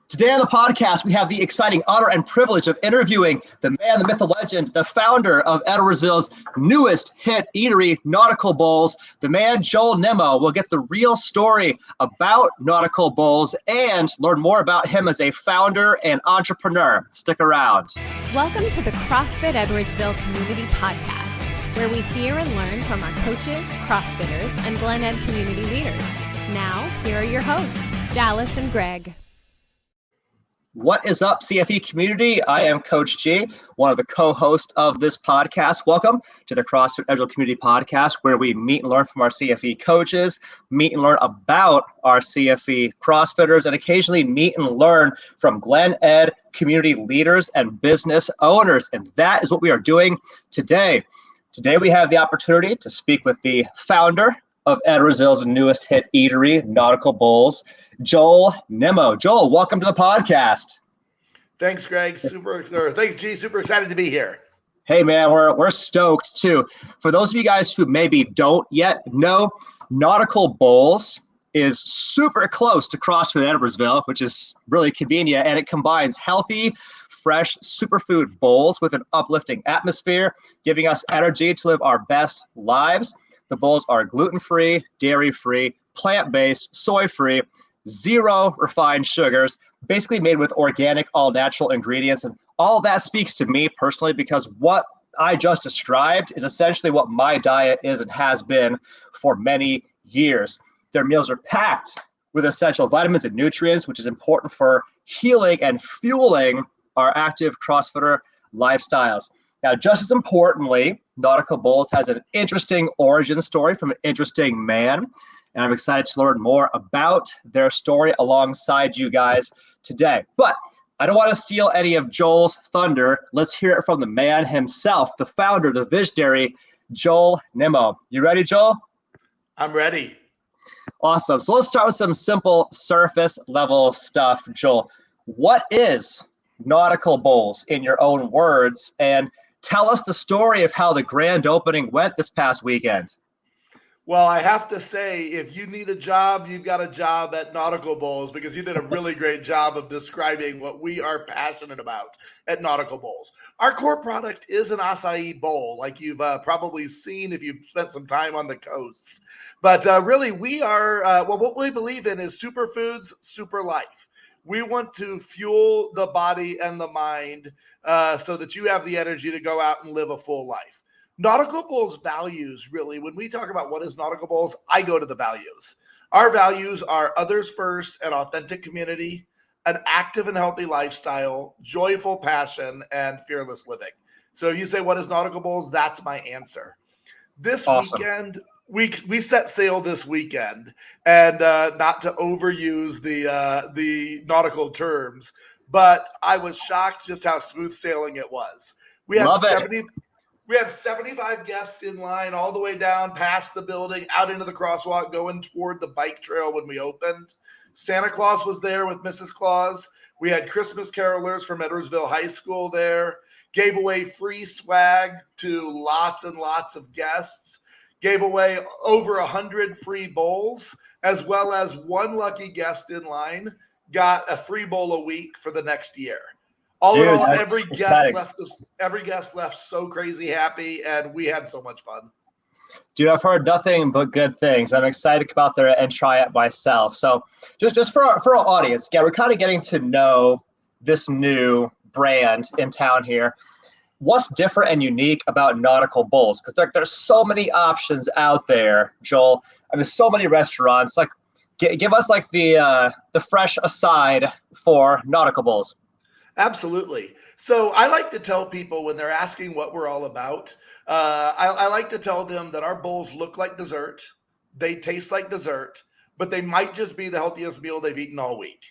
Today on the podcast, we have the exciting honor and privilege of interviewing the man, the myth, the legend, the founder of Edwardsville's newest hit eatery, Nautical Bowls. The man, Joel Nimmo, will get the real story about Nautical Bowls and learn more about him as a founder and entrepreneur. Stick around. Welcome to the CrossFit Edwardsville Community Podcast, where we hear and learn from our coaches, CrossFitters, and Glen Ed community leaders. Now, here are your hosts, Dallas and Greg. What is up, CFE community? I am Coach G, one of the co-hosts of this podcast. Welcome to the CrossFit Edwardsville Community Podcast, where we meet and learn from our CFE coaches, meet and learn about our CFE CrossFitters, and occasionally meet and learn from Glen Ed community leaders and business owners. And that is what we are doing today. Today, we have the opportunity to speak with the founder of Edwardsville's newest hit eatery, Nautical Bowls, Joel Nimmo. Joel, welcome to the podcast. Thanks, Greg. Thanks, G. Super excited to be here. Hey, man, we're stoked too. For those of you guys who maybe don't yet know, Nautical Bowls is super close to CrossFit Edwardsville, which is really convenient, and it combines healthy, fresh superfood bowls with an uplifting atmosphere, giving us energy to live our best lives. The bowls are gluten-free, dairy-free, plant-based, soy-free, zero refined sugars, basically made with organic, all-natural ingredients. And all that speaks to me personally because what I just described is essentially what my diet is and has been for many years. Their meals are packed with essential vitamins and nutrients, which is important for healing and fueling our active CrossFitter lifestyles. Now, just as importantly, Nautical Bowls has an interesting origin story from an interesting man, and I'm excited to learn more about their story alongside you guys today. But I don't want to steal any of Joel's thunder. Let's hear it from the man himself, the founder, the visionary, Joel Nimmo. You ready, Joel? I'm ready. Awesome. So let's start with some simple surface level stuff, Joel. What is Nautical Bowls in your own words? And tell us the story of how the grand opening went this past weekend. Well, I have to say, if you need a job, you've got a job at Nautical Bowls because you did a really great job of describing what we are passionate about at Nautical Bowls. Our core product is an acai bowl, like you've probably seen if you've spent some time on the coasts. But really, we are, what we believe in is superfoods, super life. We want to fuel the body and the mind so that you have the energy to go out and live a full life. Nautical Bowls values, really, when we talk about what is Nautical Bowls, I go to the values. Our values are others first, an authentic community, an active and healthy lifestyle, joyful passion, and fearless living. So if you say, what is Nautical Bowls? That's my answer. This weekend, we set sail this weekend, and not to overuse the nautical terms, but I was shocked just how smooth sailing it was. We had 75 guests in line all the way down past the building, out into the crosswalk, going toward the bike trail when we opened. Santa Claus was there with Mrs. Claus. We had Christmas carolers from Edwardsville High School there. Gave away free swag to lots and lots of guests. Gave away over 100 free bowls, as well as one lucky guest in line got a free bowl a week for the next year. In all, every guest left so crazy happy, and we had so much fun. Dude, I've heard nothing but good things. I'm excited to come out there and try it myself. So just for our audience, yeah, we're kind of getting to know this new brand in town here. What's different and unique about Nautical Bowls? Because there's so many options out there, Joel. I mean, so many restaurants. Like, give us like the fresh aside for Nautical Bowls. Absolutely. So I like to tell people when they're asking what we're all about, I like to tell them that our bowls look like dessert. They taste like dessert, but they might just be the healthiest meal they've eaten all week.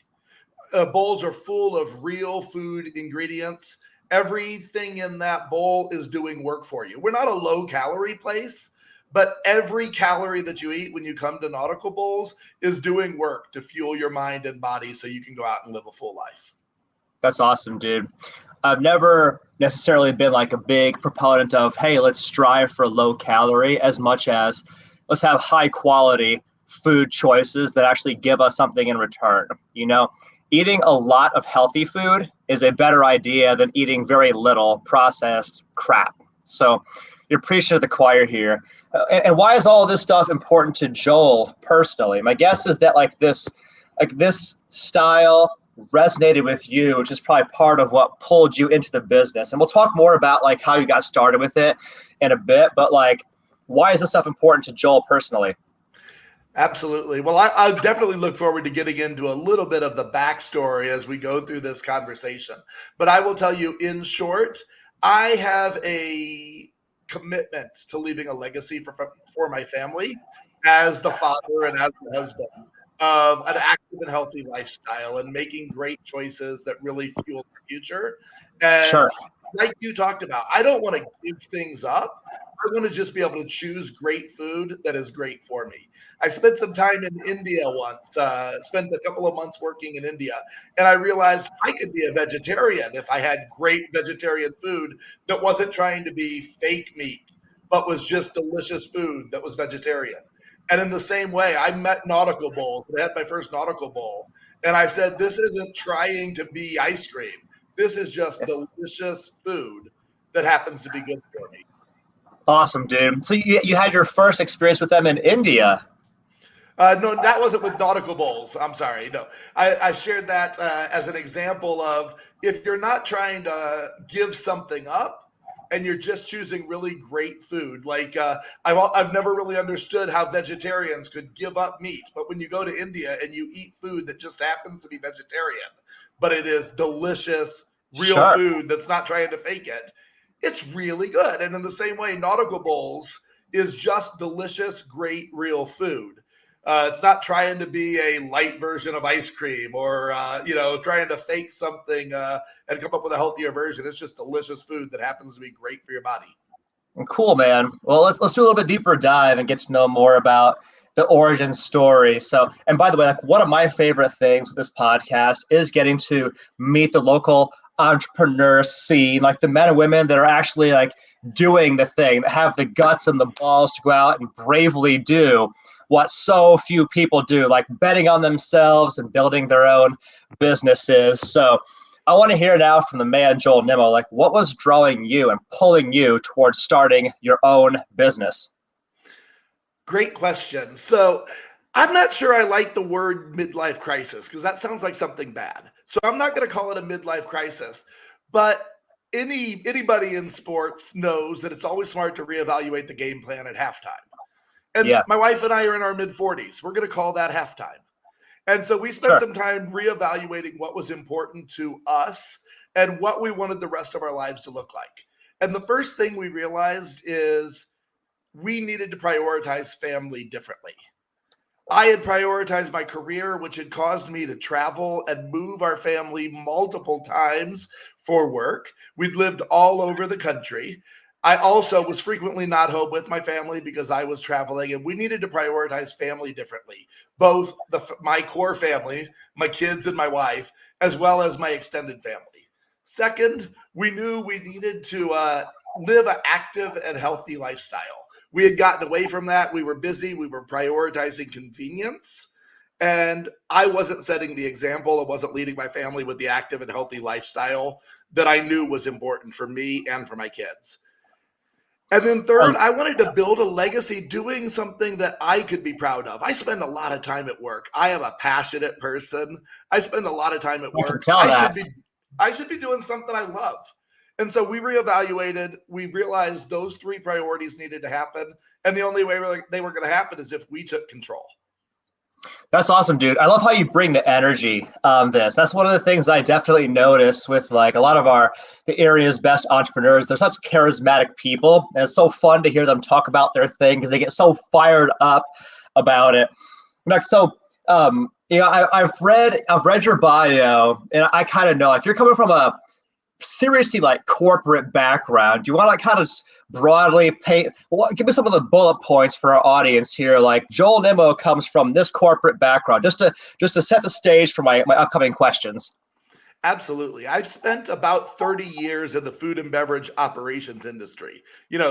Bowls are full of real food ingredients. Everything in that bowl is doing work for you. We're not a low calorie place, but every calorie that you eat when you come to Nautical Bowls is doing work to fuel your mind and body so you can go out and live a full life. That's awesome, dude. I've never necessarily been like a big proponent of, hey, let's strive for low calorie as much as let's have high quality food choices that actually give us something in return. You know, eating a lot of healthy food is a better idea than eating very little processed crap. So you're preaching to the choir here. And why is all this stuff important to Joel personally? My guess is that this style resonated with you, which is probably part of what pulled you into the business. And we'll talk more about like how you got started with it in a bit, but like, why is this stuff important to Joel personally? Absolutely. Well, I definitely look forward to getting into a little bit of the backstory as we go through this conversation. But I will tell you, in short, I have a commitment to leaving a legacy for my family as the father and as the husband of an active and healthy lifestyle and making great choices that really fuel the future. And Sure. like you talked about, I don't want to give things up. I want to just be able to choose great food that is great for me. I spent some time in India once, spent a couple of months working in India, and I realized I could be a vegetarian if I had great vegetarian food that wasn't trying to be fake meat, but was just delicious food that was vegetarian. And in the same way, I met Nautical Bowls. I had my first Nautical Bowl, and I said, this isn't trying to be ice cream. This is just delicious food that happens to be good for me. Awesome, dude. So you had your first experience with them in India. No, that wasn't with Nautical Bowls. I'm sorry. No, I shared that as an example of if you're not trying to give something up and you're just choosing really great food. Like I've never really understood how vegetarians could give up meat, but when you go to India and you eat food that just happens to be vegetarian, but it is delicious, real Sure. food that's not trying to fake it, it's really good. And in the same way, Nautical Bowls is just delicious, great, real food. It's not trying to be a light version of ice cream or, trying to fake something and come up with a healthier version. It's just delicious food that happens to be great for your body. Cool, man. Well, let's do a little bit deeper dive and get to know more about the origin story. So, and by the way, like one of my favorite things with this podcast is getting to meet the local entrepreneur scene, like the men and women that are actually like doing the thing, that have the guts and the balls to go out and bravely do what so few people do, like betting on themselves and building their own businesses. So, I want to hear now from the man, Joel Nimmo, like what was drawing you and pulling you towards starting your own business? Great question. So I'm not sure I like the word midlife crisis because that sounds like something bad. So I'm not going to call it a midlife crisis, but anybody in sports knows that it's always smart to reevaluate the game plan at halftime. And Yeah, my wife and I are in our mid 40s. We're going to call that halftime. And so we spent sure. some time reevaluating what was important to us and what we wanted the rest of our lives to look like. And the first thing we realized is we needed to prioritize family differently. I had prioritized my career, which had caused me to travel and move our family multiple times for work. We'd lived all over the country. I also was frequently not home with my family because I was traveling, and we needed to prioritize family differently, both my core family, my kids and my wife, as well as my extended family. Second, we knew we needed to live an active and healthy lifestyle. We had gotten away from that. We were busy. We were prioritizing convenience. And I wasn't setting the example. I wasn't leading my family with the active and healthy lifestyle that I knew was important for me and for my kids. And then third, Um, I wanted to build a legacy doing something that I could be proud of. I spend a lot of time at work. I am a passionate person. I spend a lot of time at I can work. tell that. I should be doing something I love. And so we reevaluated. We realized those three priorities needed to happen. And the only way they were going to happen is if we took control. That's awesome, dude. I love how you bring the energy on this. That's one of the things I definitely notice with like a lot of the area's best entrepreneurs. They're such charismatic people, and it's so fun to hear them talk about their thing because they get so fired up about it. Next, so I've read your bio, and I kind of know like you're coming from a seriously like corporate background. Do you want to like kind of broadly paint, well, give me some of the bullet points for our audience here? Like Joel Nimmo comes from this corporate background, just to set the stage for my upcoming questions. Absolutely. I've spent about 30 years in the food and beverage operations industry,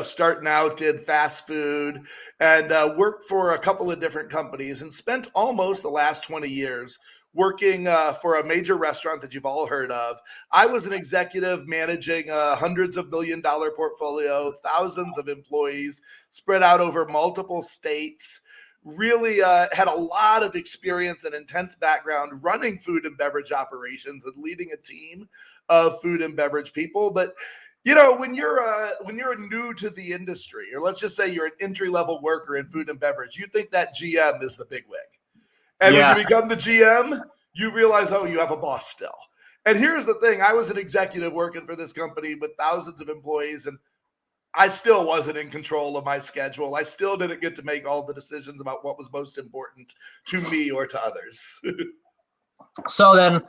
starting out in fast food and worked for a couple of different companies and spent almost the last 20 years working for a major restaurant that you've all heard of. I was an executive managing a hundreds of $1 million portfolio, thousands of employees spread out over multiple states. Really had a lot of experience and intense background running food and beverage operations and leading a team of food and beverage people. But when you're new to the industry, or let's just say you're an entry-level worker in food and beverage, you think that GM is the bigwig. And when you become the GM, you realize, oh, you have a boss still. And here's the thing. I was an executive working for this company with thousands of employees, and I still wasn't in control of my schedule. I still didn't get to make all the decisions about what was most important to me or to others. So then,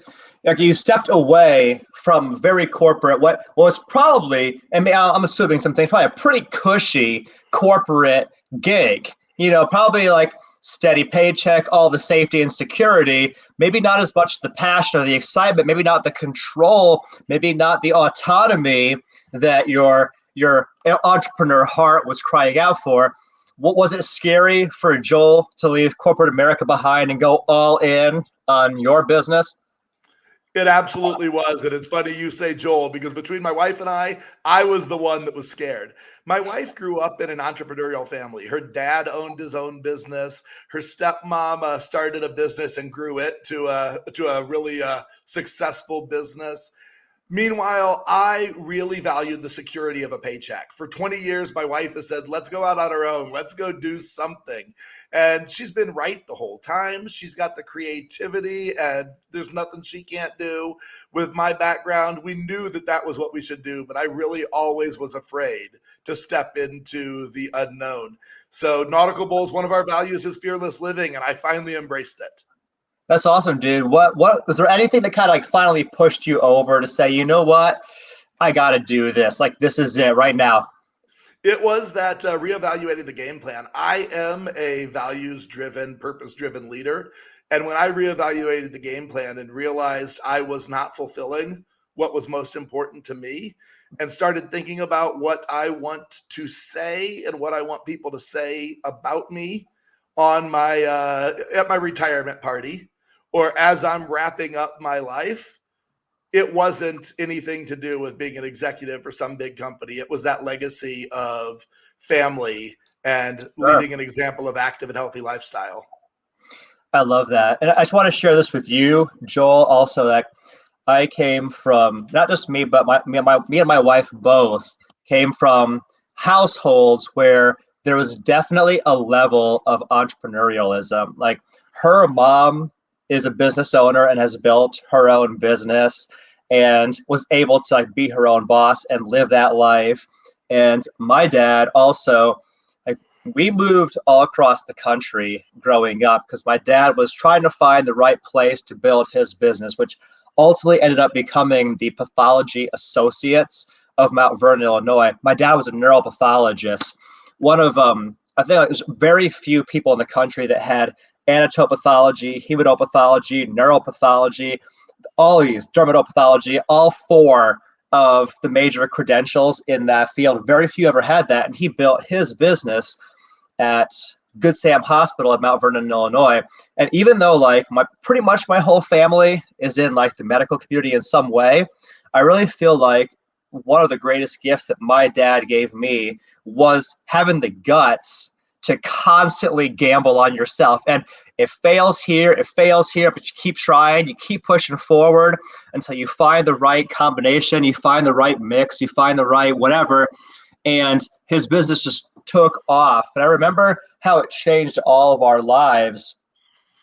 like, you stepped away from very corporate, what was probably, and I'm assuming something, probably a pretty cushy corporate gig, probably like steady paycheck, all the safety and security, maybe not as much the passion or the excitement, maybe not the control, maybe not the autonomy that your entrepreneur heart was crying out for. What was it scary for Joel to leave corporate America behind and go all in on your business? It absolutely was. And it's funny you say Joel, because between my wife and I was the one that was scared. My wife grew up in an entrepreneurial family. Her dad owned his own business. Her stepmom started a business and grew it to a really successful business. Meanwhile, I really valued the security of a paycheck. For 20 years, my wife has said, let's go out on our own. Let's go do something. And she's been right the whole time. She's got the creativity, and there's nothing she can't do. With my background, we knew that was what we should do, but I really always was afraid to step into the unknown. So Nautical Bowls, one of our values is fearless living, and I finally embraced it. That's awesome, dude. What was there anything that kind of like finally pushed you over to say, you know what, I got to do this. Like, this is it right now. It was that reevaluating the game plan. I am a values-driven, purpose-driven leader. And when I reevaluated the game plan and realized I was not fulfilling what was most important to me, and started thinking about what I want to say and what I want people to say about me on my at my retirement party, or as I'm wrapping up my life, it wasn't anything to do with being an executive for some big company. It was that legacy of family and leading an example of active and healthy lifestyle. I love that. And I just want to share this with you, Joel, also, that I came from, not just me, but me and my wife both came from households where there was definitely a level of entrepreneurialism. Like, her mom is a business owner and has built her own business and was able to like be her own boss and live that life. And my dad also, like, we moved all across the country growing up because my dad was trying to find the right place to build his business, which ultimately ended up becoming the Pathology Associates of Mount Vernon, Illinois. My dad was a neuropathologist. One of I think there's very few people in the country that had anatopathology, hematopathology, neuropathology, all these, dermatopathology, all four of the major credentials in that field. Very few ever had that. And he built his business at Good Sam Hospital at Mount Vernon, Illinois. And even though like pretty much my whole family is in like the medical community in some way, I really feel like one of the greatest gifts that my dad gave me was having the guts to constantly gamble on yourself. And it fails here, but you keep trying, you keep pushing forward until you find the right combination, you find the right mix, you find the right whatever. And his business just took off. And I remember how it changed all of our lives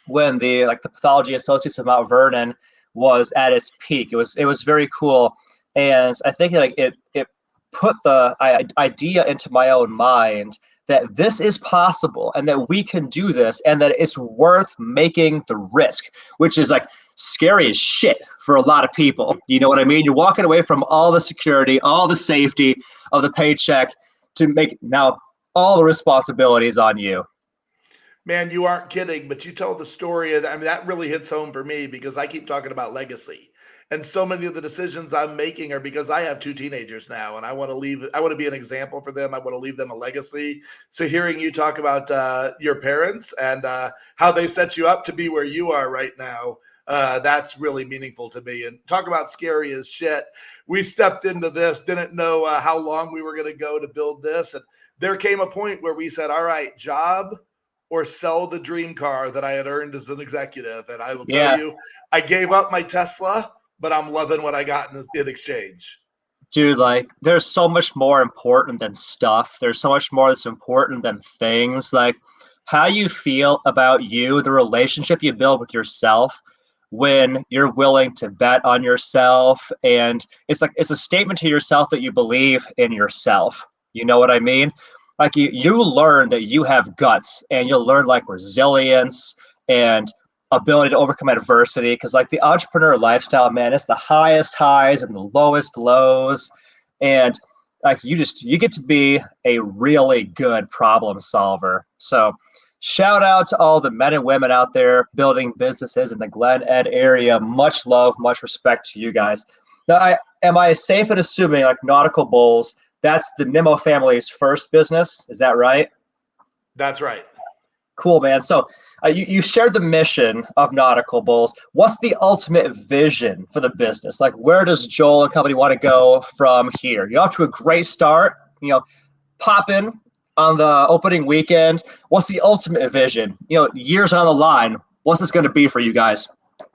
when the Pathology Associates of Mount Vernon was at its peak. It was very cool. And I think like it put the idea into my own mind that this is possible and that we can do this and that it's worth making the risk, which is like scary as shit for a lot of people. You know what I mean? You're walking away from all the security, all the safety of the paycheck to make now all the responsibilities on you. Man, you aren't kidding, but you tell the story. I mean, that really hits home for me because I keep talking about legacy. And so many of the decisions I'm making are because I have 2 teenagers now and I want to be an example for them. I want to leave them a legacy. So hearing you talk about your parents and how they set you up to be where you are right now, That's really meaningful to me. And talk about scary as shit. We stepped into this, didn't know how long we were going to go to build this. And there came a point where we said, all right, job or sell the dream car that I had earned as an executive. And I will tell you, I gave up my Tesla, but I'm loving what I got in exchange. Dude, like, there's so much more important than stuff. There's so much more that's important than things. Like, how you feel about you, the relationship you build with yourself when you're willing to bet on yourself. And it's like, it's a statement to yourself that you believe in yourself. You know what I mean? Like, you learn that you have guts, and you'll learn like resilience and ability to overcome adversity. Because like the entrepreneur lifestyle, man, it's the highest highs and the lowest lows. And like you get to be a really good problem solver. So shout out to all the men and women out there building businesses in the Glen Ed area. Much love, much respect to you guys. Now, am I safe in assuming like Nautical Bowls, that's the Nimmo family's first business? Is that right? That's right. Cool, man. So you shared the mission of Nautical Bowls. What's the ultimate vision for the business? Like, where does Joel and company want to go from here? You're off to a great start, pop in on the opening weekend. What's the ultimate vision? Years on the line, what's this going to be for you guys?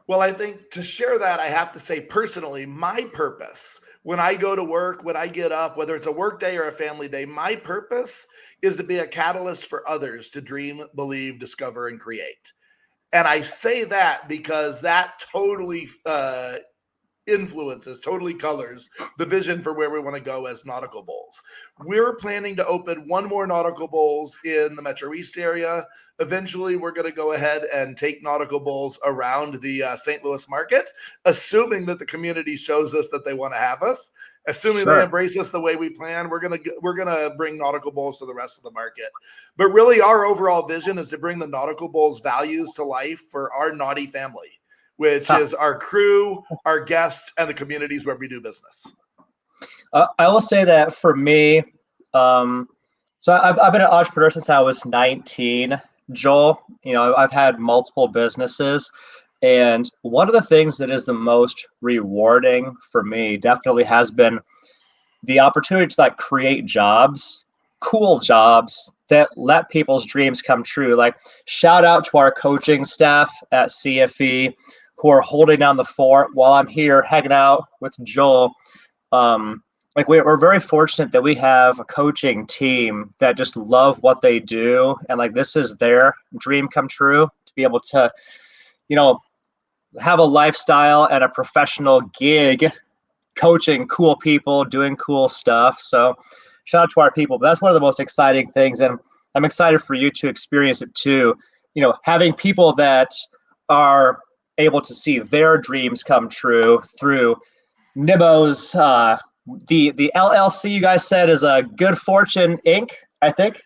Well, I think to share that, I have to say personally, my purpose when I go to work, when I get up, whether it's a work day or a family day, my purpose is to be a catalyst for others to dream, believe, discover, and create. And I say that because that totally influences, totally colors the vision for where we want to go as Nautical Bowls. We're planning to open one more Nautical Bowls in the Metro East area. Eventually, we're going to go ahead and take Nautical Bowls around the St. Louis market, assuming that the community shows us that they want to have us. Assuming they embrace us the way we plan, we're gonna bring Nautical Bowls to the rest of the market. But really, our overall vision is to bring the Nautical Bowls values to life for our naughty family, which is our crew, our guests, and the communities where we do business. I will say that for me, so I've been an entrepreneur since I was 19, Joel. I've had multiple businesses. And one of the things that is the most rewarding for me definitely has been the opportunity to like create jobs, cool jobs that let people's dreams come true. Like, shout out to our coaching staff at CFE who are holding down the fort while I'm here hanging out with Joel. Like, we're very fortunate that we have a coaching team that just love what they do. And like, this is their dream come true to be able to, have a lifestyle and a professional gig coaching cool people, doing cool stuff. So shout out to our people. But that's one of the most exciting things. And I'm excited for you to experience it too. Having people that are able to see their dreams come true through Nimmo's, the LLC you guys said is a Good Fortune Inc., I think.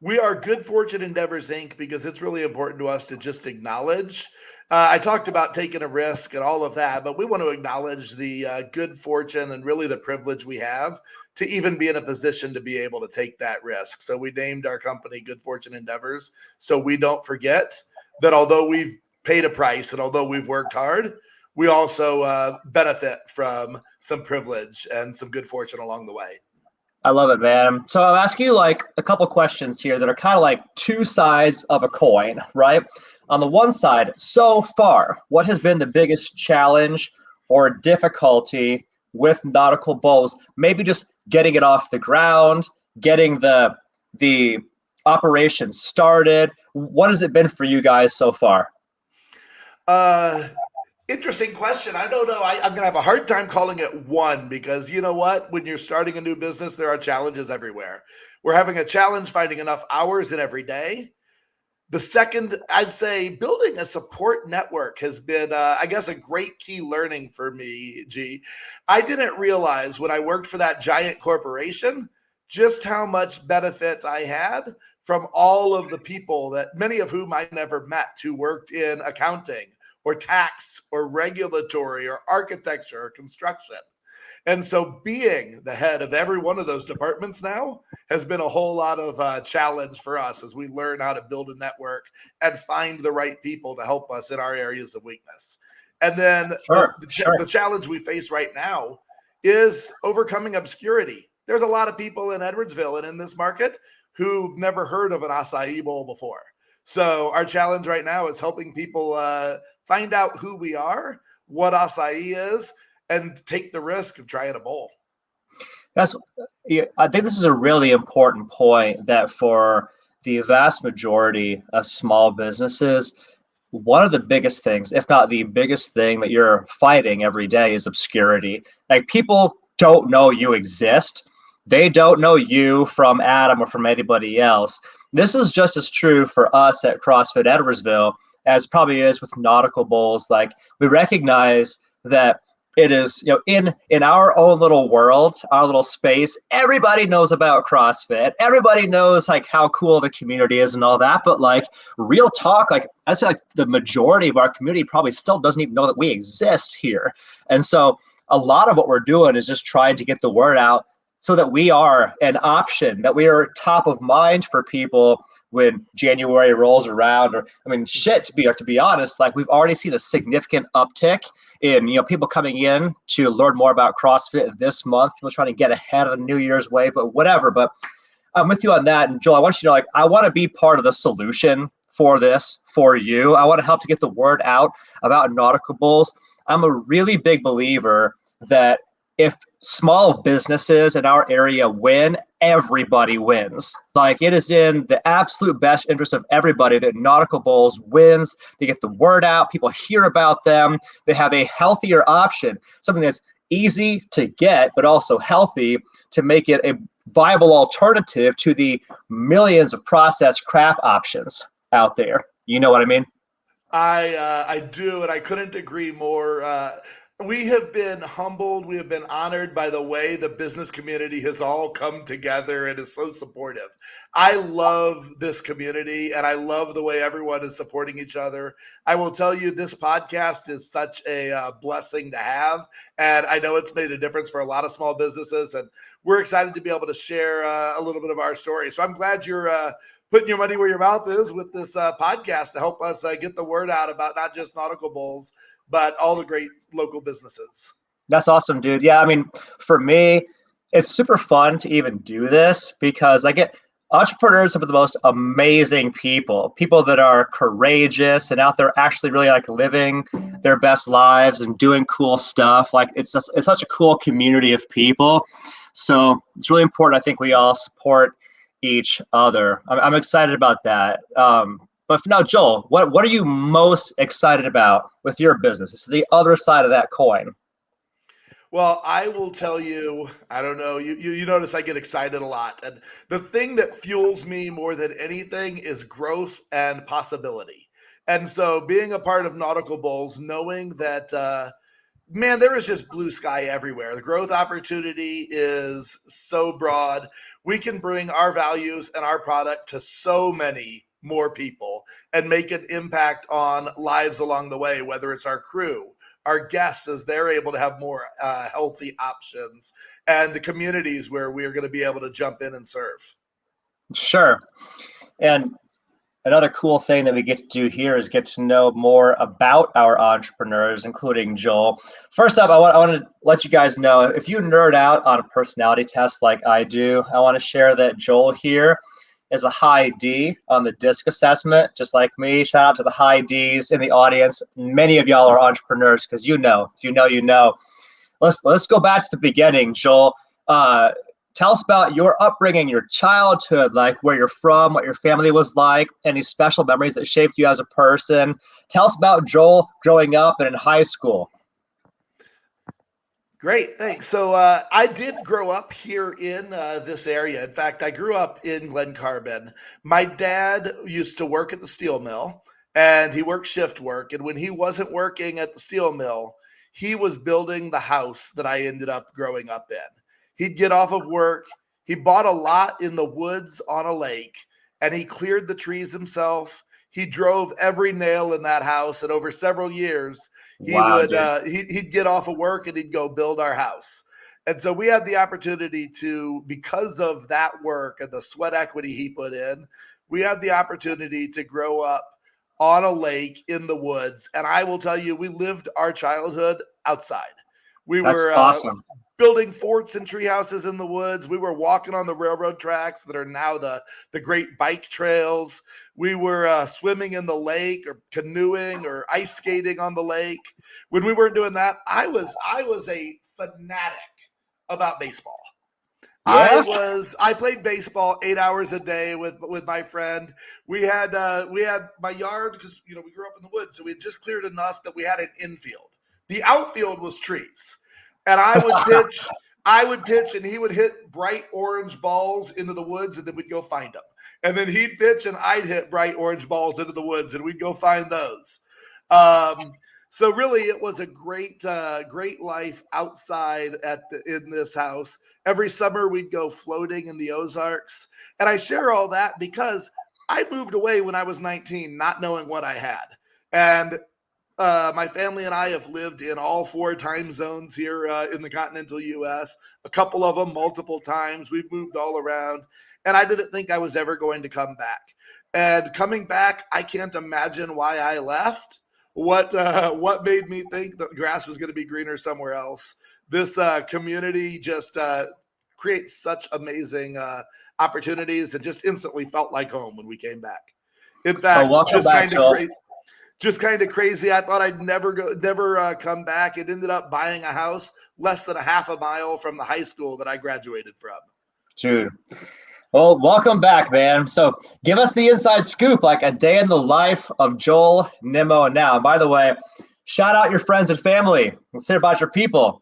We are Good Fortune Endeavors Inc. because it's really important to us to just acknowledge. I talked about taking a risk and all of that, but we want to acknowledge the good fortune and really the privilege we have to even be in a position to be able to take that risk. So we named our company Good Fortune Endeavors, so we don't forget that although we've paid a price and although we've worked hard, we also benefit from some privilege and some good fortune along the way. I love it, man. So I'll ask you like a couple questions here that are kind of like two sides of a coin, right? On the one side, so far, what has been the biggest challenge or difficulty with Nautical Bowls? Maybe just getting it off the ground, getting the operation started. What has it been for you guys so far? Interesting question. I don't know. I'm going to have a hard time calling it one because you know what? When you're starting a new business, there are challenges everywhere. We're having a challenge finding enough hours in every day. The second, I'd say building a support network has been, I guess, a great key learning for me, G. I didn't realize when I worked for that giant corporation just how much benefit I had from all of the people that many of whom I never met who worked in accounting or tax or regulatory or architecture or construction. And so being the head of every one of those departments now has been a whole lot of challenge for us as we learn how to build a network and find the right people to help us in our areas of weakness. And then Sure, the sure. challenge we face right now is overcoming obscurity. There's a lot of people in Edwardsville and in this market who've never heard of an acai bowl before. So our challenge right now is helping people find out who we are, what acai is, and take the risk of trying a bowl. That's, yeah, I think this is a really important point that for the vast majority of small businesses, one of the biggest things, if not the biggest thing that you're fighting every day is obscurity. Like people don't know you exist. They don't know you from Adam or from anybody else. This is just as true for us at CrossFit Edwardsville as probably is with Nautical Bowls. Like we recognize that it is, in our own little world, our little space, everybody knows about CrossFit. Everybody knows like how cool the community is and all that. But like real talk, like I say, like the majority of our community probably still doesn't even know that we exist here. And so a lot of what we're doing is just trying to get the word out so that we are an option, that we are top of mind for people when January rolls around. Or I mean, shit, to be honest, like we've already seen a significant uptick in people coming in to learn more about CrossFit this month. People trying to get ahead of the New Year's wave, but whatever. But I'm with you on that. And Joel, I want you to know, like, I want to be part of the solution for this for you. I want to help to get the word out about Nautical Bowls. I'm a really big believer that if small businesses in our area win, everybody wins. Like it is in the absolute best interest of everybody that Nautical Bowls wins. They get the word out. People hear about them. They have a healthier option, something that's easy to get, but also healthy to make it a viable alternative to the millions of processed crap options out there. You know what I mean? I do, and I couldn't agree more. We have been humbled. We have been honored by the way the business community has all come together and is so supportive. I love this community, and I love the way everyone is supporting each other. I will tell you, this podcast is such a blessing to have, and I know it's made a difference for a lot of small businesses, and we're excited to be able to share a little bit of our story. So I'm glad you're putting your money where your mouth is with this podcast to help us get the word out about not just Nautical Bowls, but all the great local businesses. That's awesome, dude. Yeah, I mean, for me, it's super fun to even do this because I get entrepreneurs are the most amazing people that are courageous and out there actually really like living their best lives and doing cool stuff. Like it's such a cool community of people. So it's really important. I think we all support each other. I'm excited about that. But for now, Joel, what are you most excited about with your business? It's the other side of that coin. Well, I will tell you, I don't know, you notice I get excited a lot. And the thing that fuels me more than anything is growth and possibility. And so being a part of Nautical Bowls, knowing that man, there is just blue sky everywhere. The growth opportunity is so broad. We can bring our values and our product to so many more people and make an impact on lives along the way, whether it's our crew, our guests, as they're able to have more healthy options, and the communities where we're going to be able to jump in and serve. Sure. And another cool thing that we get to do here is get to know more about our entrepreneurs, including Joel. First up, I want to let you guys know, if you nerd out on a personality test like I do, I want to share that Joel here is a high D on the DISC assessment, just like me. Shout out to the high Ds in the audience. Many of y'all are entrepreneurs because if you know, you know. Let's go back to the beginning, Joel. Tell us about your upbringing, your childhood, like where you're from, what your family was like, any special memories that shaped you as a person. Tell us about Joel growing up and in high school. Great, thanks. So I did grow up here in this area. In fact, I grew up in Glen. My dad used to work at the steel mill, and he worked shift work. And when he wasn't working at the steel mill, he was building the house that I ended up growing up in. He'd get off of work. He bought a lot in the woods on a lake, and he cleared the trees himself. He drove every nail in that house, and over several years, he Wow, would dude. he'd get off of work and he'd go build our house. And so we had the opportunity to, because of that work and the sweat equity he put in, we had the opportunity to grow up on a lake in the woods. And I will tell you, we lived our childhood outside. We That's were awesome. building forts and tree houses in the woods. We were walking on the railroad tracks that are now the great bike trails. We were swimming in the lake or canoeing or ice skating on the lake. When we weren't doing that, I was a fanatic about baseball. Yeah. I played baseball 8 hours a day with my friend. We had my yard, because we grew up in the woods, so we had just cleared enough that we had an infield. The outfield was trees. And I would pitch and he would hit bright orange balls into the woods, and then we'd go find them. And then he'd pitch and I'd hit bright orange balls into the woods, and we'd go find those. So really, it was a great life outside in this house. Every summer, we'd go floating in the Ozarks. And I share all that because I moved away when I was 19, not knowing what I had. And my family and I have lived in all 4 time zones here in the continental U.S., a couple of them multiple times. We've moved all around. And I didn't think I was ever going to come back. And coming back, I can't imagine why I left. What made me think the grass was going to be greener somewhere else? This community just creates such amazing opportunities, and just instantly felt like home when we came back. In fact, just kind of crazy. I thought I'd never come back. It ended up buying a house less than a half a mile from the high school that I graduated from. Dude. Well, welcome back, man. So give us the inside scoop, like a day in the life of Joel, Nimmo, and now. And by the way, shout out your friends and family. Let's hear about your people.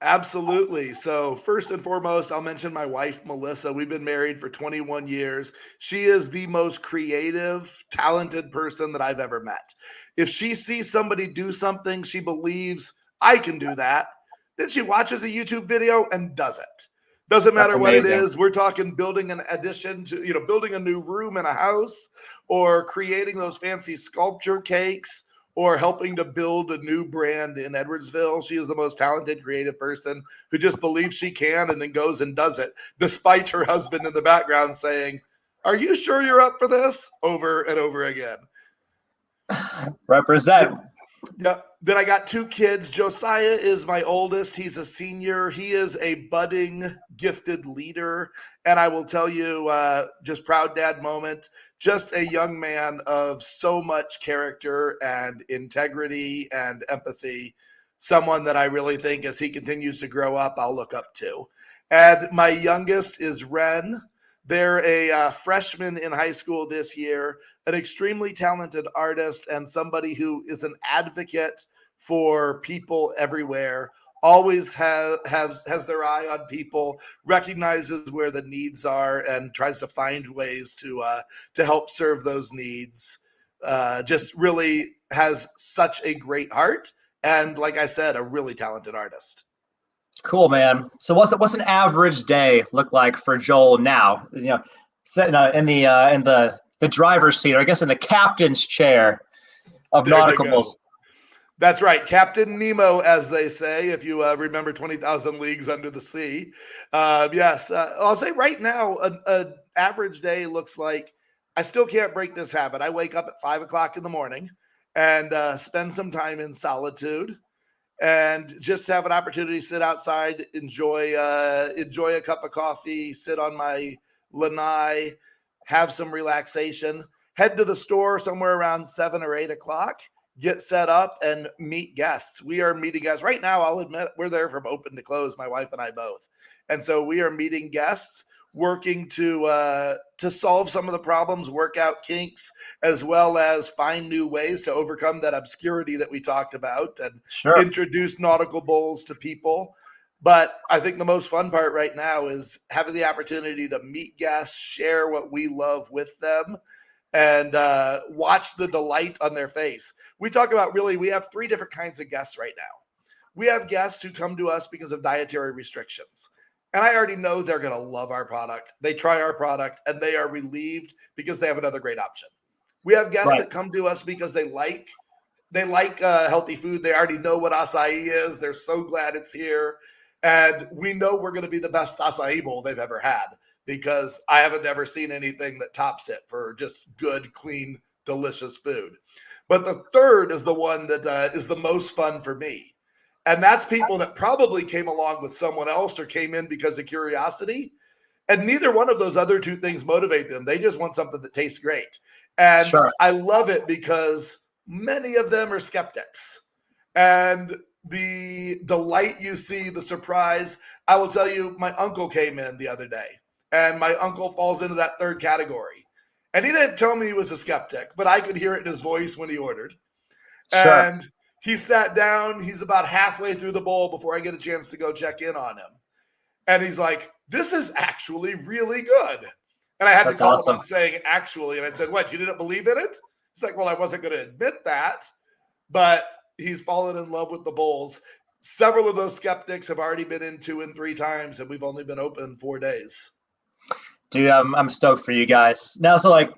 Absolutely. So first and foremost, I'll mention my wife, Melissa. We've been married for 21 years. She is the most creative, talented person that I've ever met. If she sees somebody do something she believes I can do that, then she watches a YouTube video and does it. Doesn't matter what it is. We're talking building an addition to, building a new room in a house, or creating those fancy sculpture cakes, or helping to build a new brand in Edwardsville. She is the most talented, creative person who just believes she can and then goes and does it, despite her husband in the background saying, "Are you sure you're up for this?" over and over again. Represent. Yeah. Then I got 2 kids. Josiah is my oldest. He's a senior. He is a budding, gifted leader. And I will tell you, just proud dad moment, just a young man of so much character and integrity and empathy. Someone that I really think, as he continues to grow up, I'll look up to. And my youngest is Ren. They're a freshman in high school this year, an extremely talented artist and somebody who is an advocate for people everywhere, always has their eye on people, recognizes where the needs are, and tries to find ways to help serve those needs. Just really has such a great heart. And like I said, a really talented artist. Cool, man. So what's an average day look like for Joel now? Sitting in the driver's seat, or I guess in the captain's chair of Nautical Bulls. That's right. Captain Nemo, as they say, if you remember 20,000 Leagues Under the Sea. Yes. I'll say right now, an average day looks like, I still can't break this habit. I wake up at 5 o'clock in the morning and spend some time in solitude, and just have an opportunity to sit outside, enjoy a cup of coffee, sit on my lanai, have some relaxation, head to the store somewhere around 7 or 8 o'clock, get set up, and meet guests. We are meeting guests right now. I'll admit we're there from open to close, my wife and I both. And so we are meeting guests, working to solve some of the problems, work out kinks, as well as find new ways to overcome that obscurity that we talked about, and introduce Nautical Bowls to people. But I think the most fun part right now is having the opportunity to meet guests, share what we love with them, and watch the delight on their face. We talk about, we have 3 different kinds of guests right now. We have guests who come to us because of dietary restrictions. And I already know they're going to love our product. They try our product and they are relieved because they have another great option. We have guests that come to us because they like healthy food. They already know what acai is. They're so glad it's here. And we know we're going to be the best acai bowl they've ever had, because I haven't ever seen anything that tops it for just good, clean, delicious food. But the third is the one that is the most fun for me. And that's people that probably came along with someone else or came in because of curiosity. And neither one of those other two things motivate them. They just want something that tastes great. And Sure. I love it because many of them are skeptics. And the delight you see, the surprise. I will tell you, my uncle came in the other day, and my uncle falls into that third category. And he didn't tell me he was a skeptic, but I could hear it in his voice when he ordered. Sure. And he sat down. He's about halfway through the bowl before I get a chance to go check in on him. And he's like, this is actually really good. And I had to That's call him awesome. on saying actually. And I said, what, you didn't believe in it? He's like, well, I wasn't going to admit that. But he's fallen in love with the bowls. Several of those skeptics have already been in 2 and 3 times, and we've only been open 4 days. Dude, I'm stoked for you guys. Now, so like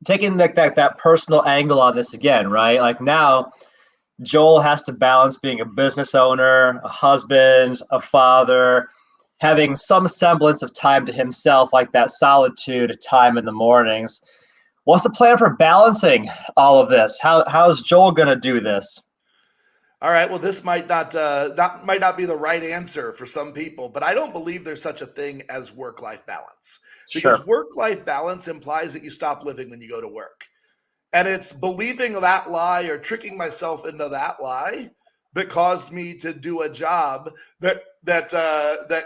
taking like that personal angle on this again, right? Like now Joel has to balance being a business owner, a husband, a father, having some semblance of time to himself, like that solitude time in the mornings. What's the plan for balancing all of this? How's Joel gonna do this? All right. Well, this might not be the right answer for some people, but I don't believe there's such a thing as work-life balance, because Sure. work-life balance implies that you stop living when you go to work. And it's believing that lie or tricking myself into that lie that caused me to do a job that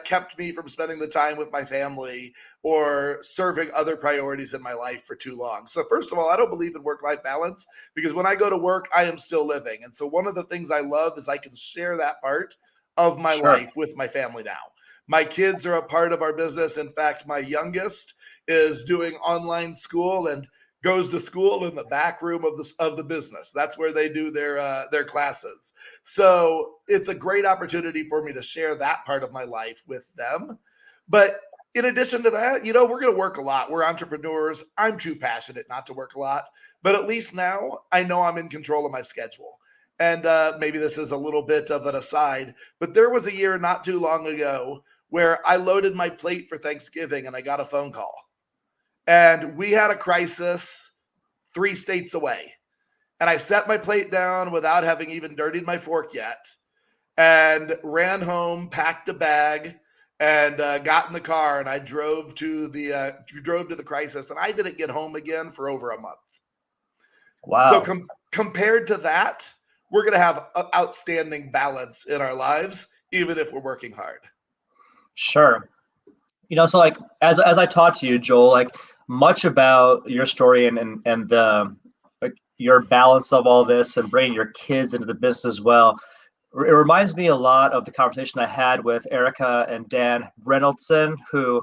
kept me from spending the time with my family or serving other priorities in my life for too long. So first of all, I don't believe in work-life balance, because when I go to work, I am still living. And so one of the things I love is I can share that part of my Sure. life with my family now. My kids are a part of our business. In fact, my youngest is doing online school and goes to school in the back room of the business. That's where they do their classes. So it's a great opportunity for me to share that part of my life with them. But in addition to that, we're going to work a lot. We're entrepreneurs. I'm too passionate not to work a lot, but at least now I know I'm in control of my schedule. And maybe this is a little bit of an aside, but there was a year not too long ago where I loaded my plate for Thanksgiving and I got a phone call. And we had a crisis 3 states away. And I set my plate down without having even dirtied my fork yet, and ran home, packed a bag, and got in the car. And I drove to the crisis. And I didn't get home again for over a month. So Wow. compared to that, we're going to have outstanding balance in our lives, even if we're working hard. Sure. So like as I talked to you, Joel, like much about your story and the like your balance of all this and bringing your kids into the business as well. It reminds me a lot of the conversation I had with Erica and Dan Reynoldson, who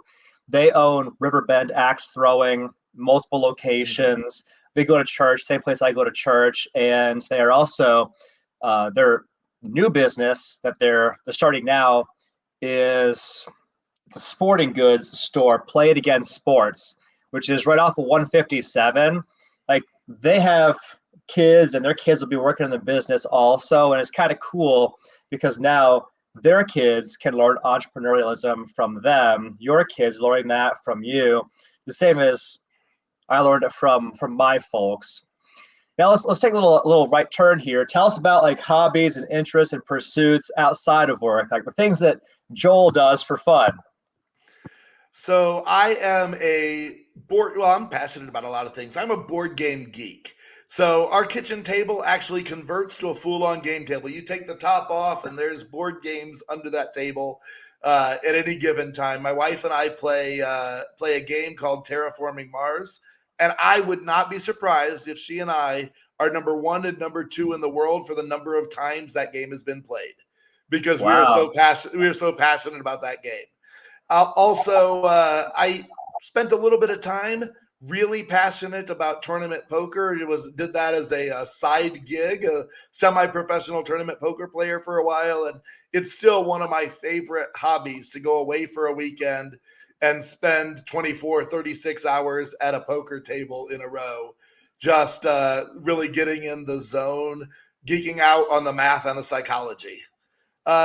they own Riverbend Axe Throwing, multiple locations. They go to church, same place I go to church, and they are also their new business that they're starting now is it's a sporting goods store, Play It Again Sports, which is right off of 157. Like they have kids and their kids will be working in the business also. And it's kind of cool because now their kids can learn entrepreneurialism from them. Your kids learning that from you, the same as I learned it from my folks. Now let's take a little right turn here. Tell us about like hobbies and interests and pursuits outside of work, like the things that Joel does for fun. So I'm passionate about a lot of things. I'm a board game geek. So our kitchen table actually converts to a full-on game table. You take the top off and there's board games under that table at any given time. My wife and I play a game called Terraforming Mars. And I would not be surprised if she and I are number 1 and number 2 in the world for the number of times that game has been played, because we are so passionate about that game. I spent a little bit of time really passionate about tournament poker. Did that as a side gig, a semi-professional tournament poker player for a while. And it's still one of my favorite hobbies to go away for a weekend and spend 24, 36 hours at a poker table in a row, just really getting in the zone, geeking out on the math and the psychology.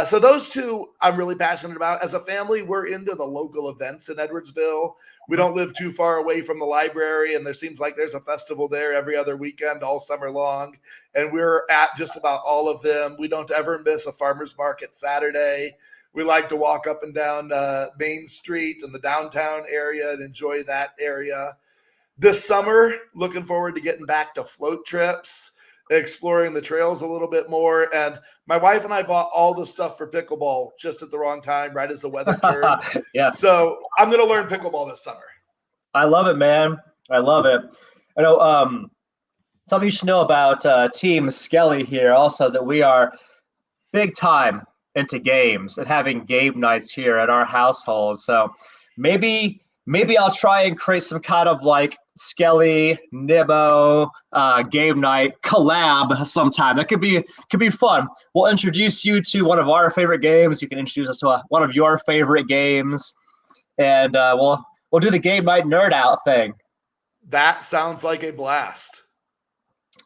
So those two I'm really passionate about. As a family, we're into the local events in Edwardsville. We don't live too far away from the library, and there seems like there's a festival there every other weekend all summer long, and we're at just about all of them. We don't ever miss a farmer's market Saturday. We like to walk up and down Main Street in the downtown area and enjoy that area. This summer, looking forward to getting back to float trips, exploring the trails a little bit more. And my wife and I bought all the stuff for pickleball just at the wrong time, right as the weather turned. Yeah, So I'm going to learn pickleball this summer. I love it, man. I love it. I know something you should know about Team Skelly here also, that we are big time into games and having game nights here at our household. So maybe I'll try and create some kind of like Skelly Nimmo game night collab sometime. That could be fun. We'll introduce you to one of our favorite games. You can introduce us to one of your favorite games, and we'll do the game night nerd out thing. That sounds like a blast.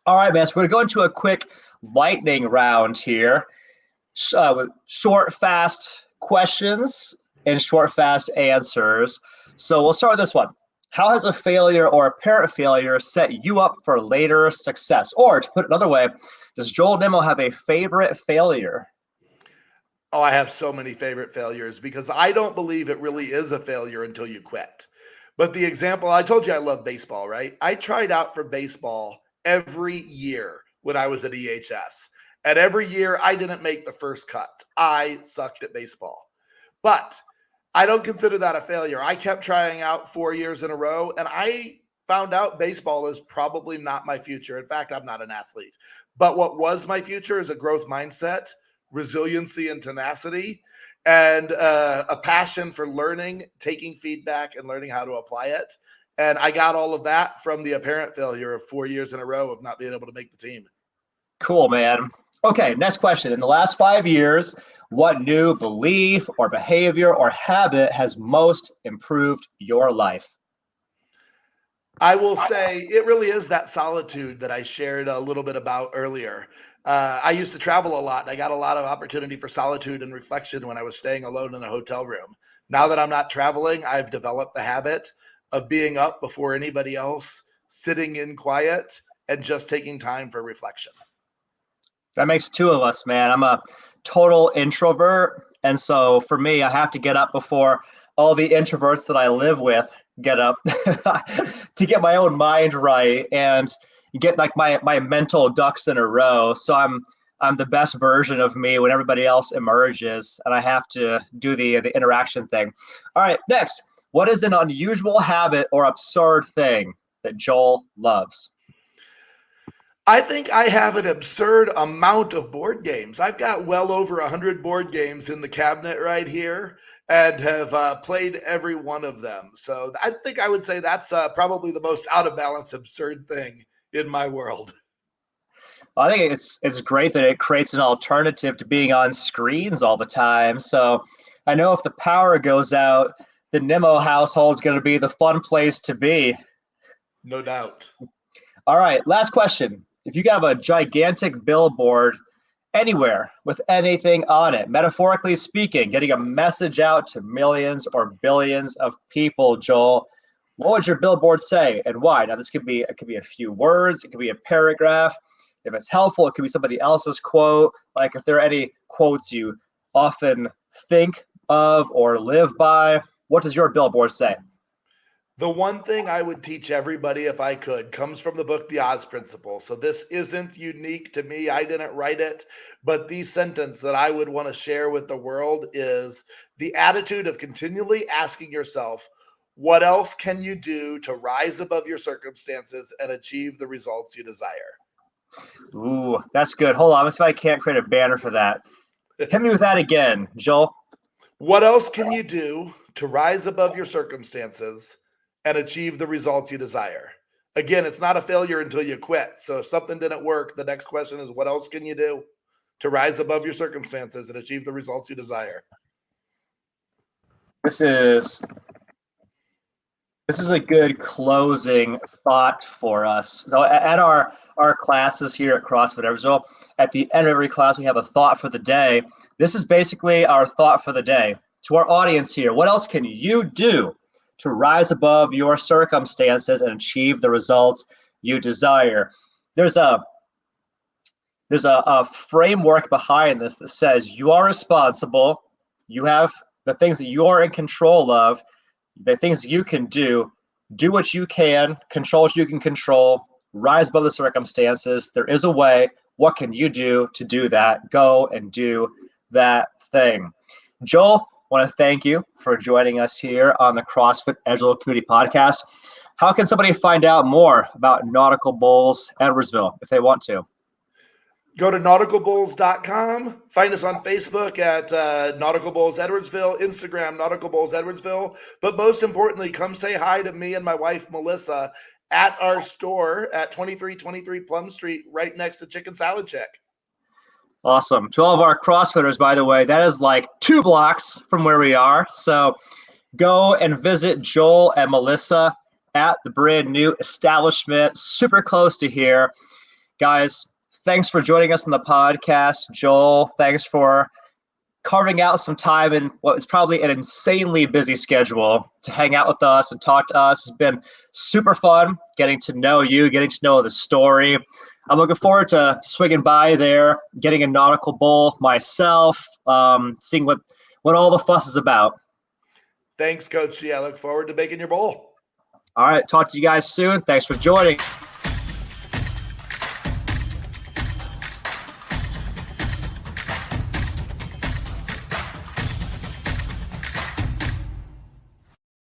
All right, man. So we're going to go into a quick lightning round here. With short, fast questions and short, fast answers. So we'll start with this one. How has a failure or apparent failure set you up for later success? Or to put it another way, does Joel Nimmo have a favorite failure? Oh, I have so many favorite failures because I don't believe it really is a failure until you quit. But the example, I told you I love baseball, right? I tried out for baseball every year when I was at EHS. And every year I didn't make the first cut. I sucked at baseball. But I don't consider that a failure. I kept trying out 4 years in a row, and I found out baseball is probably not my future. In fact, I'm not an athlete. But what was my future is a growth mindset, resiliency and tenacity, and a passion for learning, taking feedback, and learning how to apply it. And I got all of that from the apparent failure of 4 years in a row of not being able to make the team. Cool, man. Okay, next question. In the last 5 years, what new belief or behavior or habit has most improved your life? I will say it really is that solitude that I shared a little bit about earlier. I used to travel a lot, and I got a lot of opportunity for solitude and reflection when I was staying alone in a hotel room. Now that I'm not traveling, I've developed the habit of being up before anybody else, sitting in quiet, and just taking time for reflection. That makes two of us, man. I'm a total introvert. And so for me, I have to get up before all the introverts that I live with get up to get my own mind right and get like my mental ducks in a row. So I'm the best version of me when everybody else emerges, and I have to do the interaction thing. All right, next. What is an unusual habit or absurd thing that Joel loves? I think I have an absurd amount of board games. I've got well over 100 board games in the cabinet right here and have played every one of them. So I think I would say that's probably the most out of balance, absurd thing in my world. I think it's great that it creates an alternative to being on screens all the time. So I know if the power goes out, the Nimmo household is going to be the fun place to be. No doubt. All right, last question. If you have a gigantic billboard anywhere with anything on it, metaphorically speaking, getting a message out to millions or billions of people, Joel, what would your billboard say and why? Now, it could be a few words, it could be a paragraph. If it's helpful, it could be somebody else's quote. Like if there are any quotes you often think of or live by, what does your billboard say? The one thing I would teach everybody if I could comes from the book, The Oz Principle. So this isn't unique to me. I didn't write it, but the sentence that I would want to share with the world is the attitude of continually asking yourself, what else can you do to rise above your circumstances and achieve the results you desire? Ooh, that's good. Hold on, let's see if I can't create a banner for that. Hit me with that again, Joel. What else can you do to rise above your circumstances and achieve the results you desire? Again, it's not a failure until you quit. So if something didn't work, the next question is, what else can you do to rise above your circumstances and achieve the results you desire? This is a good closing thought for us. So at our our classes here at CrossFit Edwardsville, at the end of every class, we have a thought for the day. This is basically our thought for the day. To our audience here, what else can you do to rise above your circumstances and achieve the results you desire? There's a framework behind this that says you are responsible, you have the things that you are in control of, the things you can do what you can, control what you can control, rise above the circumstances. There is a way. What can you do to do that? Go and do that thing. Joel, I want to thank you for joining us here on the CrossFit Edwardsville Community Podcast. How can somebody find out more about Nautical Bowls Edwardsville if they want to? Go to nauticalbowls.com. Find us on Facebook at Nautical Bowls Edwardsville, Instagram Nautical Bowls Edwardsville. But most importantly, come say hi to me and my wife, Melissa, at our store at 2323 Plum Street, right next to Chicken Salad Chick. Awesome. To all of our CrossFitters, by the way, that is like 2 blocks from where we are. So go and visit Joel and Melissa at the brand new establishment, super close to here. Guys, thanks for joining us on the podcast. Joel, thanks for carving out some time in what is probably an insanely busy schedule to hang out with us and talk to us. It's been super fun getting to know you, getting to know the story. I'm looking forward to swinging by there, getting a nautical bowl myself, seeing what all the fuss is about. Thanks, Coach G. I look forward to making your bowl. All right, talk to you guys soon. Thanks for joining.